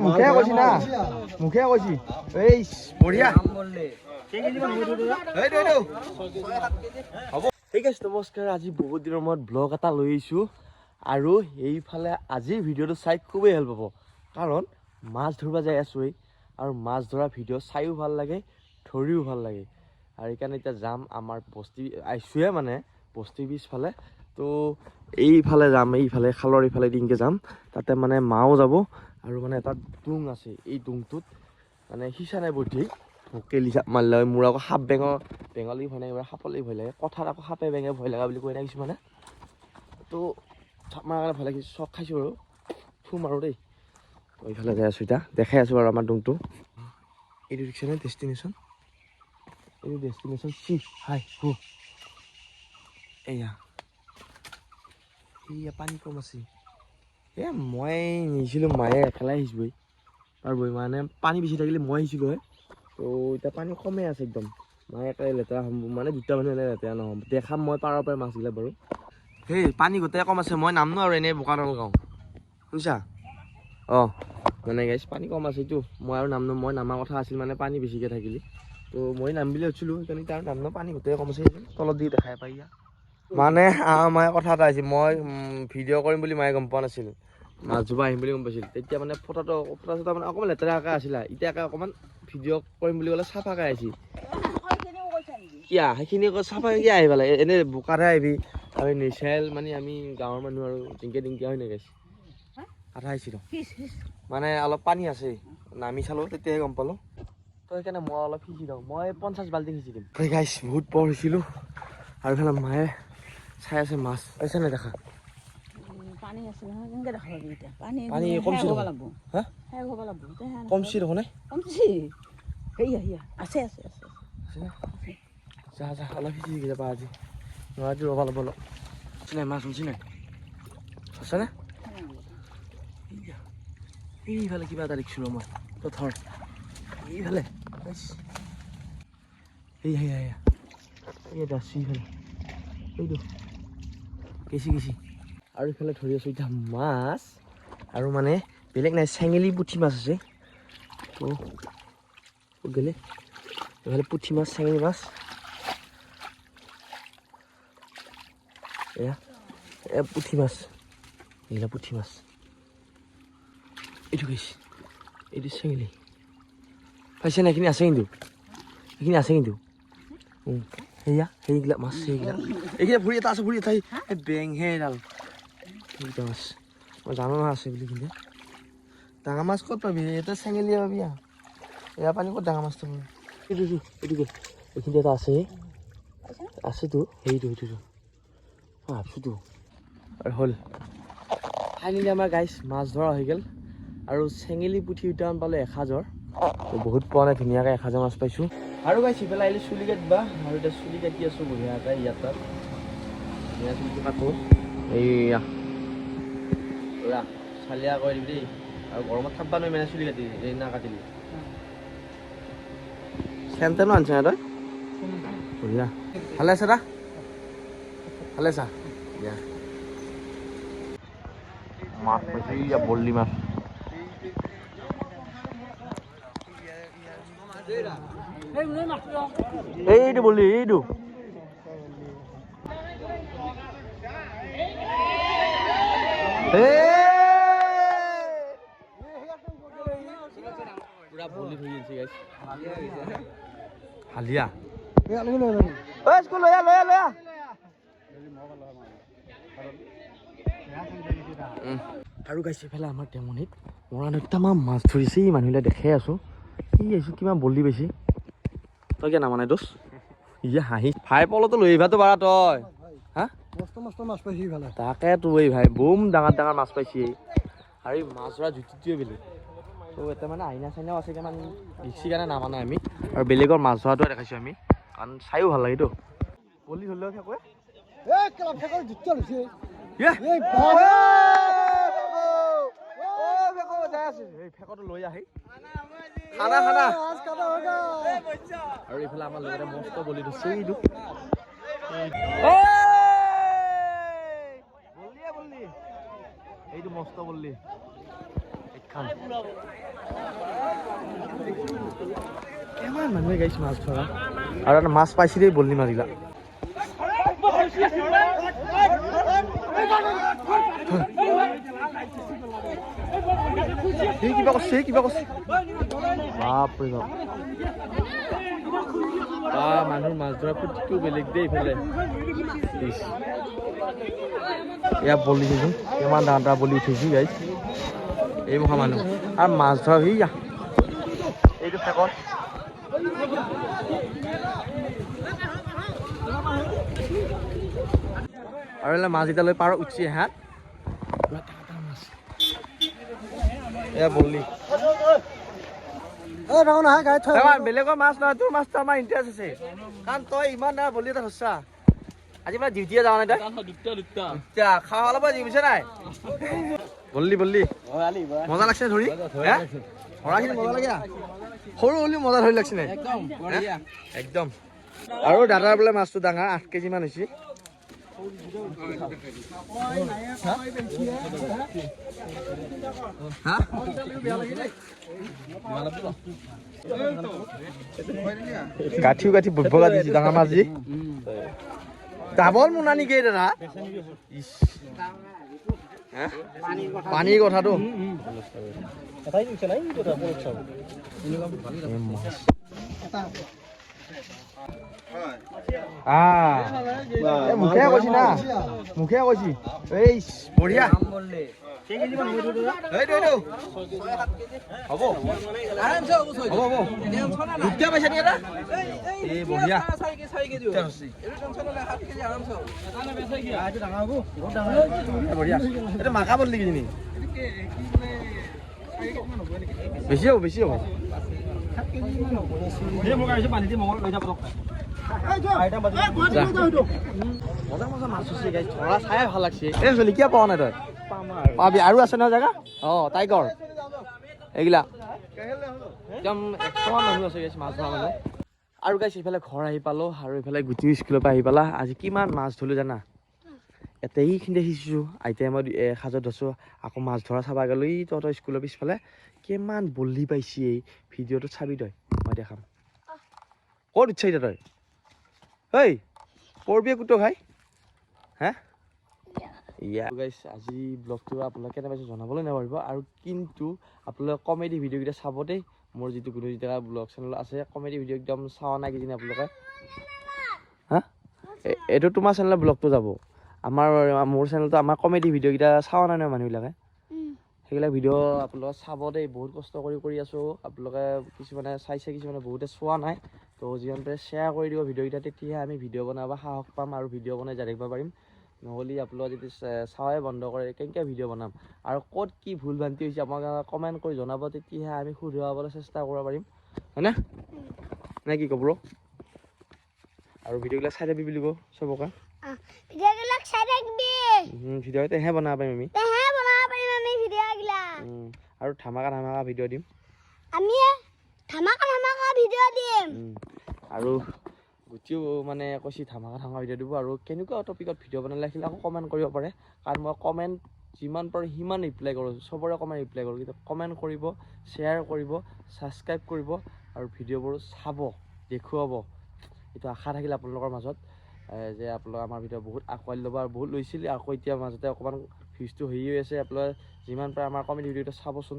মুখে কৈছি না মুখে কৈছি এই বঢ়িয়া ঠিক আছে নমস্কাৰ আজি বহুত দিনৰ মূৰত ব্লগ এটা লৈ আহিছোঁ আৰু এইফালে আজিৰ ভিডিঅ'টো চাই খুবেই ভাল পাব কাৰণ মাছ ধৰিব যাই আছোঁ আৰু মাছ ধৰা ভিডিঅ' চাইও ভাল লাগে ধৰিও ভাল লাগে আৰু এইকাৰণে এতিয়া যাম আমাৰ বস্তি আহিছোঁহে মানে বস্তি পিছফালে তো এইফালে যাম এইফালে খালৰ এইফালে দিনকে যাম তাতে মানে মাও যাব আৰু মানে এটা ডুং আছে এই ডুংটোত মানে সিঁচা নাই বুদ্ধি কেলি চাপ মাৰিলে মোৰ আকৌ সাপ বেঙালী ভয় লাগে সাপলৈ ভয় লাগে কথাত আকৌ সাপে বেঙে ভয় লগা বুলি কৈ নাই কিছুমানে তো চাপ মাৰাৰ কাৰণে ভয় লাগিছে চখ খাইছোঁ আৰু থু মাৰোঁ দেই এইফালে যাই আছোঁ এতিয়া দেখাই আছোঁ বাৰু আমাৰ ডুংটো এইটো দেখিছেনে ডেষ্টিনেশ্যন এইটো ডেষ্টিনেশ্যন চি হাই হু এয়া এইয়া পানী কম আছে মই নিছিলোঁ মায়ে একেলাই আহিছোঁ আৰু মানে পানী বেছি থাকিলে মই আহিছিলোঁ হয় তো এতিয়া পানী কমেই আছে একদম মায়ে একেলাই লেতেৰা হ'ম মানে দুটা মানুহ এনে লেতেৰা নহ'ম দেখাম মই পাৰৰ পৰা মাছগিলা বাৰু সেই পানী গোটেই কম আছে মই নামনো আৰু এনেই বোকা নলগাওঁ শুনিছা অঁ মানে গাইছ পানী কম আছে এইটো মই আৰু নামনো মই নামাৰ কথা আছিল মানে পানী বেছিকৈ থাকিলে তো মই নাম বুলি ভাবিছিলোঁ সেইকাৰণে তাৰ নামনো পানী গোটেই কম আছে তলত দি দেখাই পাই ইয়াত মানে মায়ে কথা এটা আহিছিল মই ভিডিঅ' কৰিম বুলি মায়ে গম পোৱা নাছিল মাছ ধৰিব আহিম বুলি গম পাইছিল তেতিয়া মানে ফটা চটা মানে অকণমান লেতেৰাকৈ আছিলে এতিয়া অকণমান ভিডিঅ' কৰিম বুলি ক'লে চাফাকৈ আহিছিল কিয়া সেইখিনি চাফাকৈ কিয় আহিব লাগে এনেই বোকাতহে আহিবি আৰু নেচাৰেল মানে আমি গাঁৱৰ মানুহ আৰু জিংকে দিংকে হয় নেকি আধা আহিছিলোঁ মানে অলপ পানী আছে নামি চালোঁ তেতিয়াহে গম পালোঁ তো সেইকাৰণে মই অলপ সিঁচি দিওঁ মই 50 বাল্টি সিঁচি দিম গাইছ বহুত বৰ হৈছিলোঁ আৰু এইফালে মায়ে চাই আছে মাছ পাইছে নাই দেখা পানী আছে নহয় কেনেকৈ দেখা পাবি এতিয়া পানী কমছি হ'ব লাগিব হা শেষ হ'ব লাগিব কমছি দেখোন কমছি সেয়া আছে যা অলপ সিঁচি যাবা আজি আজি ৰ'বা ল'ব অলপ নাই মাছ শুনছি নাই আছেনে এইফালে কিবা এটা দেখিছিলোঁ মই তো ধৰ এইফালে এইয়া আছোঁ এইফালে এইটো কেঁচি আৰু এইফালে ধৰি আছোঁ এতিয়া মাছ আৰু মানে বেলেগ নাই চেঙেলী পুঠি মাছ আছে তো গ'লে এইফালে পুঠি মাছ চেঙেলী মাছ এয়া পুঠি মাছ এইগিলা পুঠি মাছ এইটো গৈছে এইটো চেঙেলী পাইছে না এইখিনি আছে কিন্তু সেয়া সেইগিলা মাছ এইগিলা ভৰি এটা আছে ভৰি এটা এই বেংহে এডাল এইকেইটা মাছ মই জানো নহয় আছে বুলি কিন্তু ডাঙৰ মাছ ক'ত পাবি এটা চেঙেলী পাবি এয়া পানী ক'ত ডাঙৰ মাছটো পাবি এইটো এইখিনি এটা আছেতো সেইটো ভাবছোঁতো আৰু হ'ল ফাইনেলি আমাৰ গাইছ মাছ ধৰা হৈ গ'ল আৰু চেঙেলী পুঠি দুটামান পালোঁ 1000 বহুত পোৱা নাই ধুনীয়াকৈ 1000 মাছ পাইছোঁ আৰু গাইছ সিফালে আহিলে চুলি কাটিবা আৰু এতিয়া চুলি কাটি আছোঁ বঢ়িয়াকৈ ইয়াত তাত ধুনীয়া চুলিটো কাটোঁ এইয়া চালিয়া কৰি দিবি দেই আৰু গৰমত থাকবা নোৱাৰি মানে চুলি কাটি এই না কাটিলি চেণ্টেনো আনছে না তই বঢ়িয়া ভালে আছে দা ভালে আছা দিয়া মাছ পাইছে ইয়া বল্লি মাছ এইটো বল্লি এইটো পুৰা বল্লি ধৰি আছে গাইছ হালিয়া স্কুল লৈ আৰু গাইছে এইফালে আমাৰ টেমনিত মৰা নৃত্যামান মাছ ধৰিছে এই মানুহবিলাক দেখাই আছোঁ ই আহিছোঁ কিমান বল্লি পাইছে তই কিয় নামানে দোষ ইয়ে হাঁহি ভাই পলতো লৈ আহিবাতো পাৰা তই হা মস্ত মাছ পাইছি ভালে তাকে তই ভাই বম ডাঙৰ মাছ পাইছি আৰু এই মাছ ধৰা জুতিটোৱে বেলেগ তো এটা মানে আইনা চাইনাও আছে কিমান দেখছি কাৰণে নামানে আমি আৰু বেলেগৰ মাছ ধৰাটোৱে দেখাইছোঁ আমি কাৰণ চাইও ভাল লাগেতো বল্লি ধৰিলেও ফেকোৱে ফেকটো লৈ আহি খানা আৰু এইফালে আমাৰ লগতে মস্ত বলি ধৰিছে এইটো মস্ত বল্লি খাম কিমান মানুহে গাইছে মাছ ধৰা আৰু এটা মাছ পাইছি দেই বল্লি মাৰিলা কিবা কৈছে বাপৰে বাপ মানুহৰ মাছ ধৰা ফুৰ্তিটো বেলেগ দেই ইফালে এয়া বলি দেচোন কিমান ডাঙৰ ডাঙৰ বলি উঠিছে গাইছ এই মুখা মানুহ আৰু মাছ ধৰা সেয়া এইটো ফেকত আৰু এলা মাছ এতিয়া লৈ পাৰ উঠছি হাত এয়া বলি বেলেগৰ মাছ নহয় তোৰ মাছটো আমাৰ ইণ্টাৰেষ্ট আছে কাৰণ তই ইমান ডাঙৰ বলি এটা ধৰছা আজি মানে ডিউটিয়ে যাওঁ নাই তই খাৱা অলপ বুজিছে নাই বল্লি মজা লাগছে ধৰি ধৰাখিনি মজা লাগে সৰু হ'লেও মজা ধৰি লাগছে নাই একদম আৰু দাদাৰ বোলে মাছটো ডাঙৰ 8 কেজি মান হৈছে গাঠি বুটভগা দিছি ডাঙৰ মাছ যি ডাবল মোনা নেকি দাদা পানীৰ কথাটো মুখে কৈছি না মুখে কৈছি এই বঢ়িয়া মাকা বদলি কিনি বেছি হ'ব মজা মাছ হৈছে গাইছ ধৰা চাই ভাল লাগছে এই জলকীয়া পোৱা নাই তই পাবি আৰু আছে নহয় জেগা টাইগৰ এইগিলা একদম 100 মানুহ আছে গাইছ মাছ ধৰা মানুহ আৰু গাইছ ইফালে ঘৰ আহি পালো আৰু ইফালে গুটি স্কুলৰ পৰা আহি পালা আজি কিমান মাছ ধৰিলো জানা ইয়াতে এইখিনি দেখিছোঁ আইতাই মই সাজত ধৰছোঁ আকৌ মাছ ধৰা চাবা গ'লো এই তহঁতৰ স্কুলৰ পিছফালে কিমান বল্লি পাইছি এই ভিডিঅ'টো চাবি তই মই দেখাম ক'ত উঠছে এতিয়া তই ঐ পৰবিয়ে কুটো খাই হা গাইছ আজি ব্লগটো আপোনালোকে কেনে পাইছে জনাবলৈ নাপাৰিব আৰু কিন্তু আপোনালোকে কমেডি ভিডিঅ'কেইটা চাব দেই মোৰ যিটো গুণজিত ব্লগ চেনেল আছে কমেডি ভিডিঅ' একদম চাৱা নাই কিজানি আপোনালোকে হা এইটো তোমাৰ চেনেলৰ ব্লগটো যাব মোৰ চেনেলটো আমাৰ কমেডি ভিডিঅ'কেইটা চাৱা নাই নহয় মানুহবিলাকে সেইবিলাক ভিডিঅ' আপোনালোকে চাব দেই বহুত কষ্ট কৰি আছোঁ আপোনালোকে কিছুমানে চাইছে কিছুমানে বহুতে চোৱা নাই তো যিমান পাৰে শ্বেয়াৰ কৰি দিব ভিডিঅ'কেইটা তেতিয়াহে আমি ভিডিঅ' বনাব সাহস পাম আৰু ভিডিঅ' বনাই যাই থাকিব পাৰিম নহ'লে আপোনালোকে যদি চাৱাই বন্ধ কৰে কেনেকৈ ভিডিঅ' বনাম আৰু ক'ত কি ভুল ভ্ৰান্তি হৈছে আপোনালোকে কমেণ্ট কৰি জনাব তেতিয়াহে আমি শুধৰাবলৈ চেষ্টা কৰিব পাৰিম হয়নে নে কি ক'ব আৰু ভিডিঅ'বিলাক চাই থাকিবি বুলি কওঁ চবকে ভিডিঅ'বিলাক চাই থাকিবি ভিডিঅ' তেহে বনাব পাৰিম আমি ভিডিঅ'গিলা আৰু ধামাকা ভিডিঅ' দিম আমি ধামাকা ভিডিঅ' দিম আৰু গুটিও মানে কৈছি ধামাকা ভিডিঅ' দিব আৰু কেনেকুৱা টপিকত ভিডিঅ' বনালে আহিলে আকৌ কমেণ্ট কৰিব পাৰে কাৰণ মই কমেণ্ট যিমান পাৰোঁ সিমান ৰিপ্লাই কৰোঁ চবৰে কমেণ্ট ৰিপ্লাই কৰোঁ কিন্তু কমেণ্ট কৰিব শ্বেয়াৰ কৰিব ছাবস্ক্ৰাইব কৰিব আৰু ভিডিঅ'বোৰ চাব দেখুৱাব এইটো আশা থাকিল আপোনালোকৰ মাজত যে আপোনালোকে আমাৰ ভিডিঅ' বহুত আঁকোৱালি ল'ব আৰু বহুত লৈছিল আকৌ এতিয়া মাজতে অকণমান ভিউজটো হেৰি হৈ আছে আপোনালোকে যিমান পাৰে আমাৰ কমেডি ভিডিঅ'টো চাবচোন